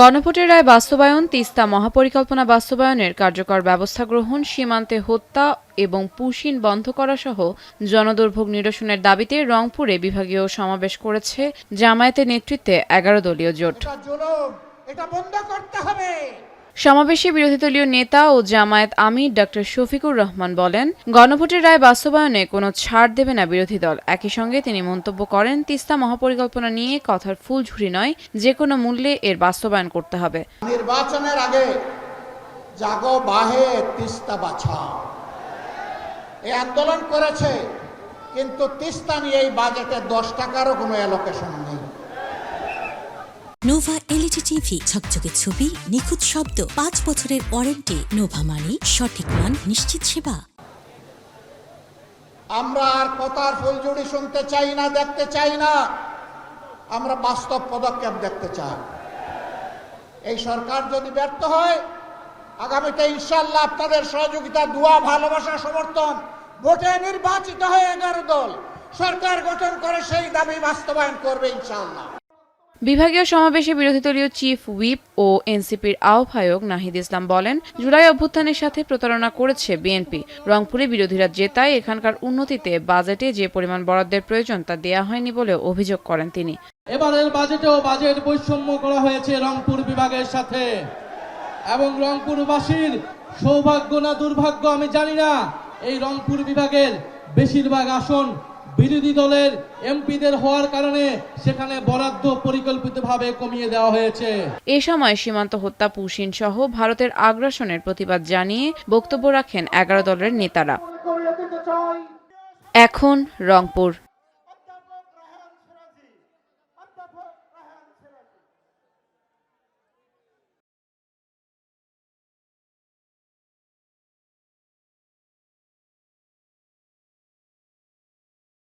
গণভোটের রায় বাস্তবায়ন, তিস্তা মহাপরিকল্পনা বাস্তবায়নের কার্যকর ব্যবস্থা গ্রহণ, সীমান্তে হত্যা এবং পুশিন বন্ধ করা সহ জনদুর্ভোগ নিরসনের দাবিতে রংপুরে বিভাগীয় সমাবেশ করেছে জামায়াতের নেতৃত্বে ১১ দলীয় জোট। সমাবেশে বিরোধী দলীয় নেতা ও জামায়াত আমির ডক্টর শফিকুর রহমান বলেন, গণভোটের রায় বাস্তবায়নে কোনো ছাড় দেবে না বিরোধী দল। একই সঙ্গে তিনি মন্তব্য করেন, তিস্তা মহাপরিকল্পনা নিয়ে কথার ফুলঝুরি নয়, যে কোনো মূল্যে এর বাস্তবায়ন করতে হবে। নির্বাচনের আগে জাগো বাহে তিস্তা বাঁচাও এই আন্দোলন করেছে, কিন্তু তিস্তা নিয়ে এই বাজেটে 10 টাকারও কোনো অ্যালোকেশন নেই। নোভা এলইডি টিভি, ঝকঝকে ছবি, নিখুঁত শব্দ, 5 বছরের ওয়ারেন্টি। নোভা মানি, সঠিক মান, নিশ্চিত সেবা। আমরা আর কথার ফুলঝুরি শুনতে চাই না, দেখতে চাই না, আমরা বাস্তব পদক্ষেপ দেখতে চাই। এই সরকার যদি ব্যর্থ হয়, আগামীতে ইনশাআল্লাহ আপনাদের সহযোগিতা, দোয়া, ভালোবাসা, সমর্থন, ভোটে নির্বাচিত হয়ে 11 দল সরকার গঠন করে সেই দাবি বাস্তবায়ন করবে ইনশাআল্লাহ। বিভাগীয় সমাবেশে বিরোধী দলীয় চিফ হুইপ ও এনসিপির আহ্বায়ক নাহিদ ইসলাম বলেন, জুলাই অভ্যুত্থানের সাথে প্রতারণা করেছে বিএনপি। রংপুরে বিরোধীরা জেতায় এখানকার উন্নতিতে বাজেটে যে পরিমাণ বরাদ্দের প্রয়োজন তা দেয়া হয়নি বলে অভিযোগ করেন তিনি। এবারের বাজেটেও বাজেট বৈষম্য করা হয়েছে রংপুর বিভাগের সাথে, এবং রংপুরবাসীর সৌভাগ্য না দুর্ভাগ্য আমি জানি না, এই রংপুর বিভাগের বেশিরভাগ আসন বিরোধী দলের এমপিদের হওয়ার কারণে সেখানে বরাদ্দ পরিকল্পিতভাবে কমিয়ে দেওয়া হয়েছে। এ সময় সীমান্ত হত্যা, পুশিন সহ ভারতের আগ্রাসনের প্রতিবাদ জানিয়ে বক্তব্য রাখেন 11 দলের নেতারা। এখন রংপুর।